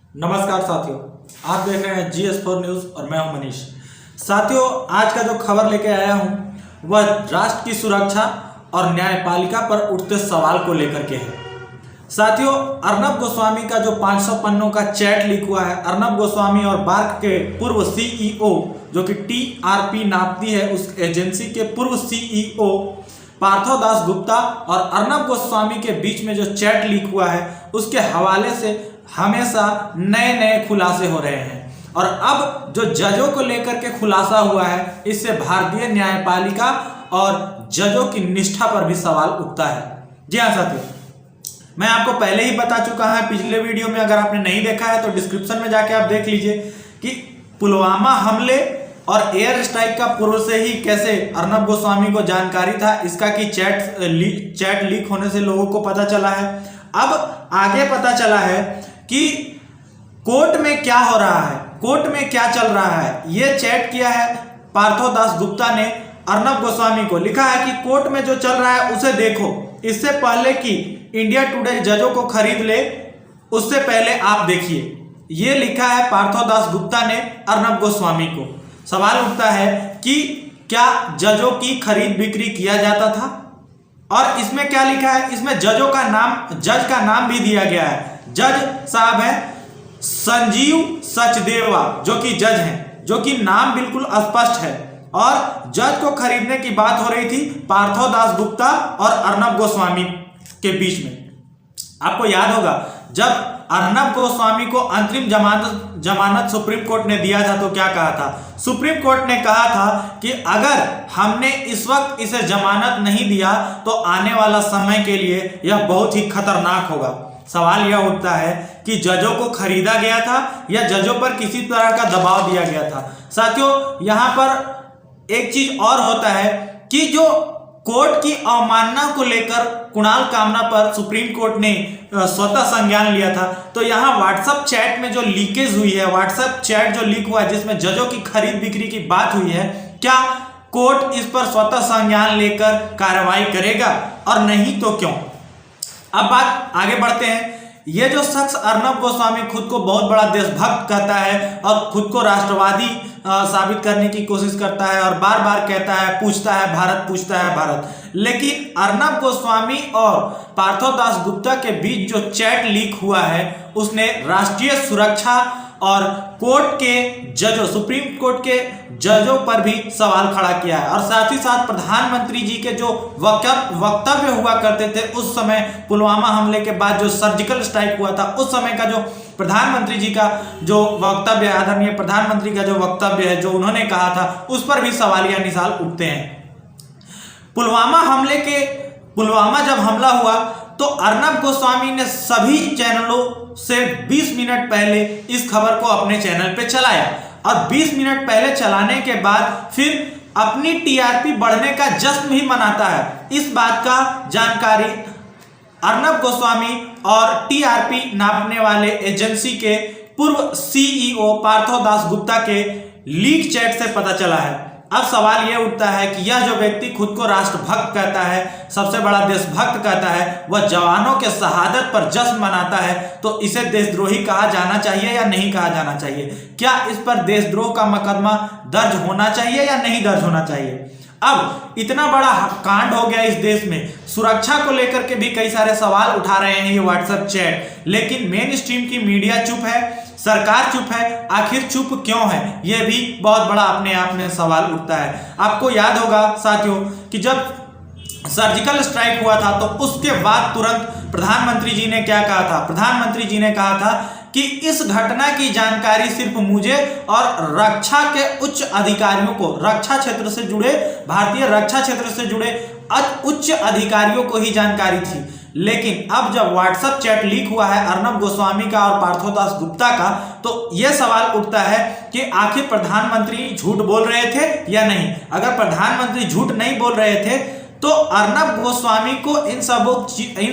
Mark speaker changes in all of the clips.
Speaker 1: नमस्कार साथियों, आप देख रहे हैं GS4 न्यूज़ और मैं हूं मनीष। साथियों, आज का जो खबर लेके आया हूं वह राष्ट्र की सुरक्षा और न्यायपालिका पर उठते सवाल को लेकर के है। साथियों, अर्नब गोस्वामी का जो 500 पन्नों का चैट लीक हुआ है, अर्नब गोस्वामी और बार्क के पूर्व CEO जो कि TRP नापती है, उस एजेंसी के पूर्व CEO पार्थो दास गुप्ता और अर्नब गोस्वामी के बीच में जो चैट लीक हुआ है उसके हवाले से हमेशा नए नए खुलासे हो रहे हैं। और अब जो जजों को लेकर के खुलासा हुआ है, इससे भारतीय न्यायपालिका और जजों की निष्ठा पर भी सवाल उठता है। जी हाँ साथियों, मैं आपको पहले ही बता चुका है पिछले वीडियो में, अगर आपने नहीं देखा है तो डिस्क्रिप्शन में जाके आप देख लीजिए कि पुलवामा हमले और एयर स्ट्राइक का पूर्व से ही कैसे अर्नब गोस्वामी को जानकारी था इसका कि चैट लीक होने से लोगों को पता चला है। अब आगे पता चला है कि कोर्ट में क्या हो रहा है, कोर्ट में क्या चल रहा है। यह चैट किया है पार्थो दास गुप्ता ने अर्नब गोस्वामी को, लिखा है कि कोर्ट में जो चल रहा है उसे देखो, इससे पहले कि इंडिया टुडे जजों को खरीद ले उससे पहले आप देखिए। यह लिखा है पार्थो दास गुप्ता ने अर्नब गोस्वामी को। सवाल उठता है कि क्या जजों की खरीद बिक्री किया जाता था? और इसमें क्या लिखा है, इसमें जज का नाम भी दिया गया है। जज साहब है संजीव सचदेवा, जो कि जज हैं, जो कि नाम बिल्कुल स्पष्ट है। और जज को खरीदने की बात हो रही थी पार्थो दास गुप्ता और अर्नब गोस्वामी के बीच में। आपको याद होगा जब अर्नब गोस्वामी को अंतरिम जमानत सुप्रीम कोर्ट ने दिया था तो क्या कहा था? सुप्रीम कोर्ट ने कहा था कि अगर हमने इस वक्त इसे जमानत नहीं दिया तो आने वाला समय के लिए यह बहुत ही खतरनाक होगा। सवाल यह उठता है कि जजों को खरीदा गया था या जजों पर किसी तरह का दबाव दिया गया था। साथियों, यहां पर एक चीज और होता है कि जो कोर्ट की अवमानना को लेकर कुणाल कामरा पर सुप्रीम कोर्ट ने स्वतः संज्ञान लिया था, तो यहां व्हाट्सएप चैट में जो लीकेज हुई है, व्हाट्सएप चैट जो लीक हुआ है जिसमें जजों की खरीद बिक्री की बात हुई है, क्या कोर्ट इस पर स्वतः संज्ञान लेकर कार्रवाई करेगा और नहीं तो क्यों? अब बात आगे बढ़ते हैं। ये जो शख्स अर्नब गोस्वामी खुद को बहुत बड़ा देशभक्त कहता है और खुद को राष्ट्रवादी साबित करने की कोशिश करता है और बार बार कहता है, पूछता है भारत, पूछता है भारत। लेकिन अर्नब गोस्वामी और पार्थो दास गुप्ता के बीच जो चैट लीक हुआ है उसने राष्ट्रीय सुरक्षा और कोर्ट के जजों, सुप्रीम कोर्ट के जजों पर भी सवाल खड़ा किया है। और साथ ही साथ प्रधानमंत्री जी के जो वक्तव्य हुआ करते थे उस समय पुलवामा हमले के बाद जो सर्जिकल स्ट्राइक हुआ था, उस समय का जो प्रधानमंत्री जी का जो वक्तव्य, आदरणीय प्रधानमंत्री का जो वक्तव्य है, जो उन्होंने कहा था, उस पर भी सवालिया निशान उठते हैं। पुलवामा जब हमला हुआ तो अर्नब गोस्वामी ने सभी चैनलों से 20 मिनट पहले इस खबर को अपने चैनल पे चलाया और 20 मिनट पहले चलाने के बाद फिर अपनी TRP बढ़ने का जश्न भी मनाता है। इस बात का जानकारी अर्नब गोस्वामी और TRP नापने वाले एजेंसी के पूर्व CEO पार्थो दास गुप्ता के लीक चैट से पता चला है। अब सवाल यह उठता है कि यह जो व्यक्ति खुद को राष्ट्रभक्त कहता है, सबसे बड़ा देशभक्त कहता है, वह जवानों के शहादत पर जश्न मनाता है, तो इसे देशद्रोही कहा जाना चाहिए या नहीं कहा जाना चाहिए? क्या इस पर देशद्रोह का मुकदमा दर्ज होना चाहिए या नहीं दर्ज होना चाहिए? अब इतना बड़ा कांड हो गया इस देश में, सुरक्षा को लेकर के भी कई सारे सवाल उठा रहे हैं ये व्हाट्सएप चैट, लेकिन मेन स्ट्रीम की मीडिया चुप है, सरकार चुप है। आखिर चुप क्यों है, यह भी बहुत बड़ा अपने आप में सवाल उठता है। आपको याद होगा साथियों कि जब सर्जिकल स्ट्राइक हुआ था तो उसके बाद तुरंत प्रधानमंत्री जी ने क्या कहा था? प्रधानमंत्री जी ने कहा था कि इस घटना की जानकारी सिर्फ मुझे और रक्षा के उच्च अधिकारियों को, रक्षा क्षेत्र से जुड़े, भारतीय रक्षा क्षेत्र से जुड़े उच्च अधिकारियों को ही जानकारी थी। लेकिन अब जब व्हाट्सएप चैट लीक हुआ है अर्नब गोस्वामी का और पार्थो दास गुप्ता का, तो यह सवाल उठता है कि आखिर प्रधानमंत्री झूठ बोल रहे थे या नहीं? अगर प्रधानमंत्री झूठ नहीं बोल रहे थे तो अर्नब गोस्वामी को इन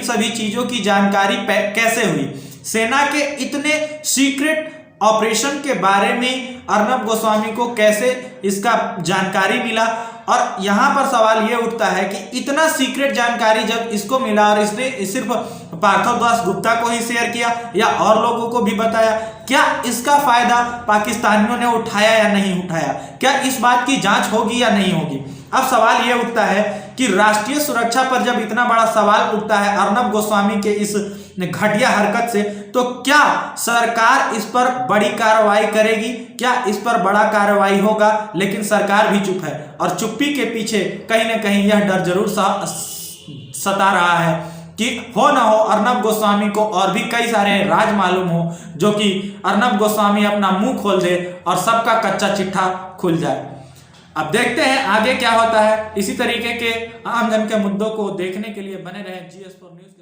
Speaker 1: सभी चीजों की जानकारी कैसे हुई? सेना के इतने सीक्रेट ऑपरेशन के बारे में अर्नब गोस्वामी को कैसे इसका जानकारी मिला? और यहाँ पर सवाल ये उठता है कि इतना सीक्रेट जानकारी जब इसको मिला और इसने सिर्फ पार्थो दास गुप्ता को ही शेयर किया या और लोगों को भी बताया, क्या इसका फायदा पाकिस्तानियों ने उठाया या नहीं उठाया, क्या इस बात की जांच होगी या नहीं होगी। अब सवाल यह उठता है कि राष्ट्रीय सुरक्षा पर जब इतना बड़ा सवाल उठता है अर्नब गोस्वामी के इस घटिया हरकत से, तो क्या सरकार इस पर बड़ी कार्रवाई करेगी, क्या इस पर बड़ा कार्रवाई होगा। लेकिन सरकार भी चुप है और चुप्पी के पीछे कहीं ना कहीं यह डर जरूर सता रहा है कि हो ना हो अर्नब गोस्वामी को और भी कई सारे राज मालूम हो, जो कि अर्नब गोस्वामी अपना मुंह खोल दे और सबका कच्चा चिट्ठा खुल जाए। अब देखते हैं आगे क्या होता है। इसी तरीके के आम जन के मुद्दों को देखने के लिए बने रहें GS4 न्यूज़।